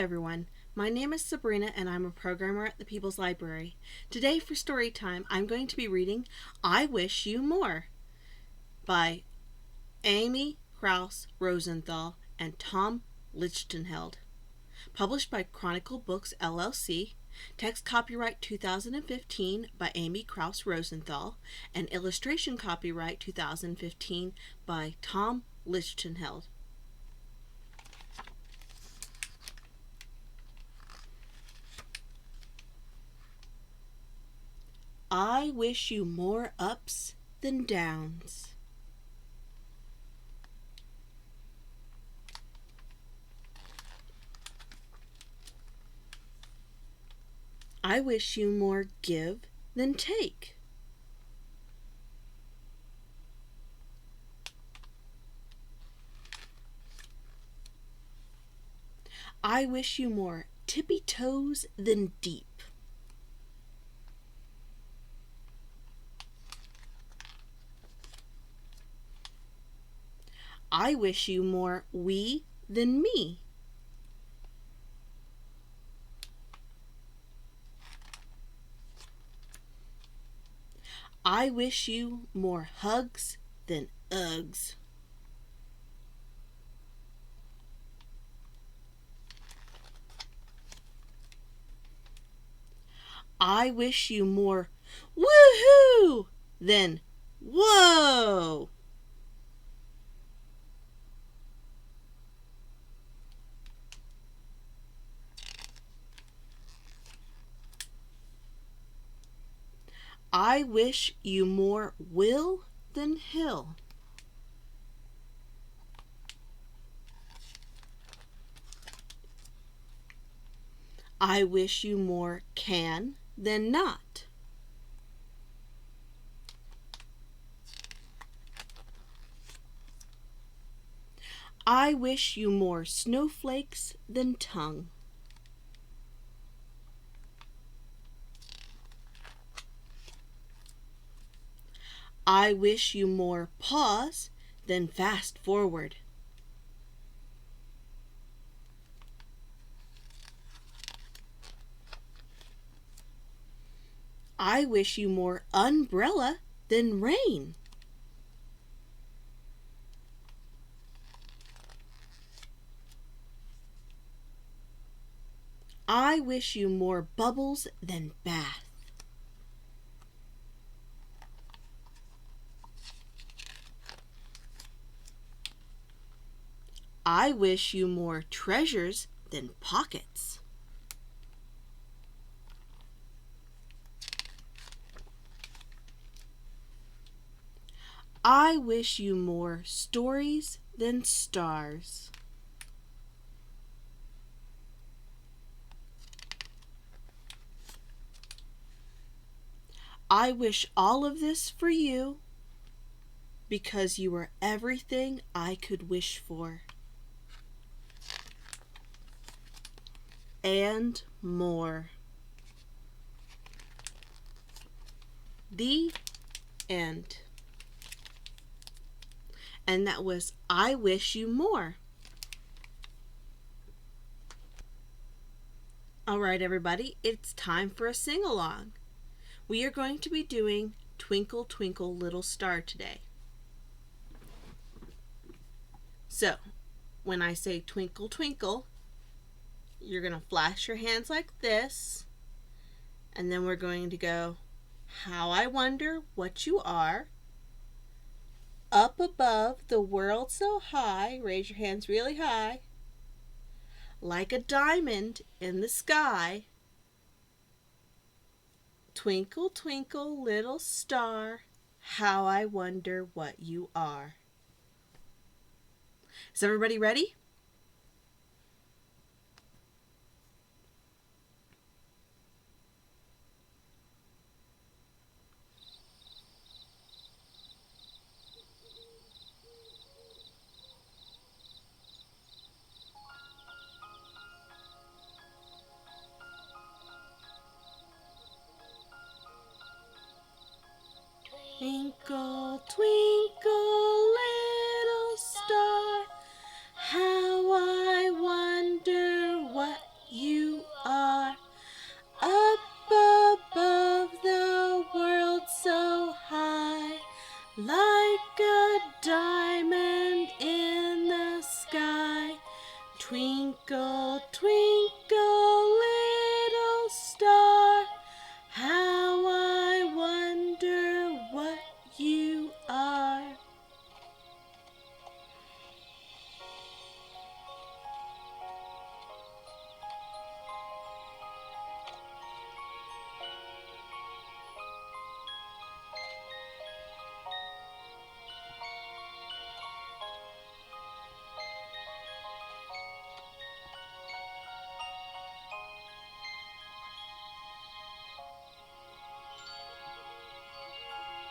everyone. My name is Sabrena and I'm a programmer at the People's Library. Today for Storytime, I'm going to be reading I Wish You More by Amy Krause Rosenthal and Tom Lichtenheld. Published by Chronicle Books LLC. Text copyright 2015 by Amy Krause Rosenthal and illustration copyright 2015 by Tom Lichtenheld. I wish you more ups than downs. I wish you more give than take. I wish you more tippy toes than deep. I wish you more we than me. I wish you more hugs than Uggs. I wish you more woohoo than whoa. I wish you more will than hill. I wish you more can than not. I wish you more snowflakes than tongue. I wish you more pause than fast forward. I wish you more umbrella than rain. I wish you more bubbles than bath. I wish you more treasures than pockets. I wish you more stories than stars. I wish all of this for you because you are everything I could wish for. And more. The end. And that was I Wish You More. All right, everybody, it's time for a sing-along. We are going to be doing Twinkle, Twinkle, Little Star today. So, when I say twinkle, twinkle, you're going to flash your hands like this, and then we're going to go, how I wonder what you are. Up above the world so high, raise your hands really high, like a diamond in the sky. Twinkle, twinkle, little star, how I wonder what you are. Is everybody ready? Twinkle, twinkle, little star, how I wonder what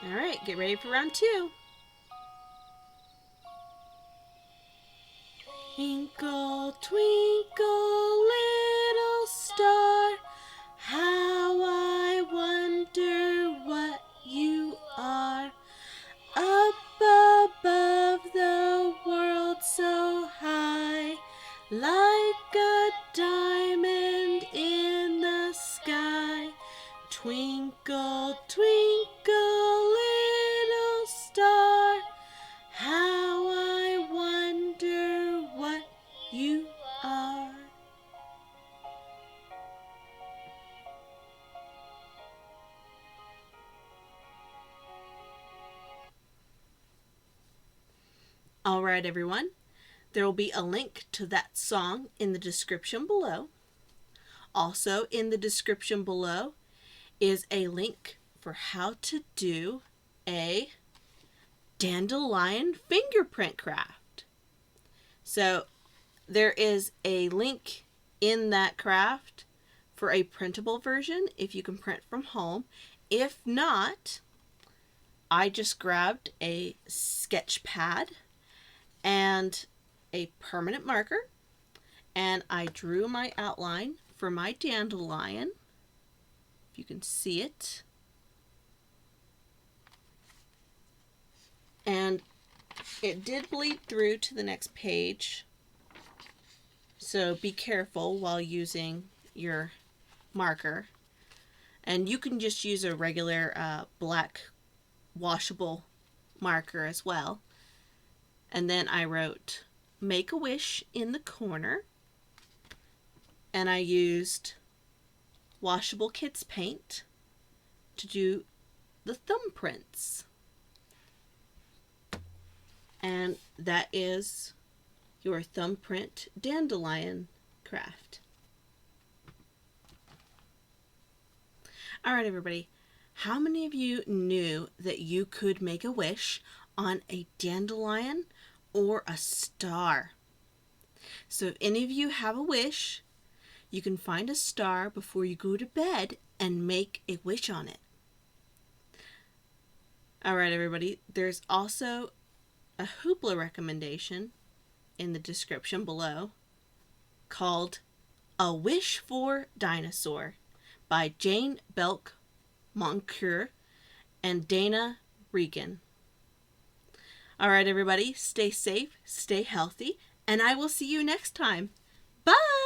All right, get ready for round 2. Twinkle, twinkle, little star, how I wonder what you are. Up above the world so high, like a diamond in the sky. Twinkle, twinkle, little star, how I wonder what you are. All right, everyone. There will be a link to that song in the description below. Also, in the description below is a link for how to do a dandelion fingerprint craft. So, there is a link in that craft for a printable version if you can print from home. If not, I just grabbed a sketch pad and a permanent marker, and I drew my outline for my dandelion. If you can see it. And it did bleed through to the next page, so be careful while using your marker. And you can just use a regular black washable marker as well. And then I wrote "Make a Wish" in the corner, and I used washable kids paint to do the thumbprints. And that is your thumbprint dandelion craft. All right, everybody. How many of you knew that you could make a wish on a dandelion or a star? So if any of you have a wish, you can find a star before you go to bed and make a wish on it. All right, everybody. There's also a Hoopla recommendation in the description below called "A Wish for Dinosaur" by Jane Belk Moncur and Dana Regan. All right, everybody, stay safe, stay healthy, and I will see you next time. Bye!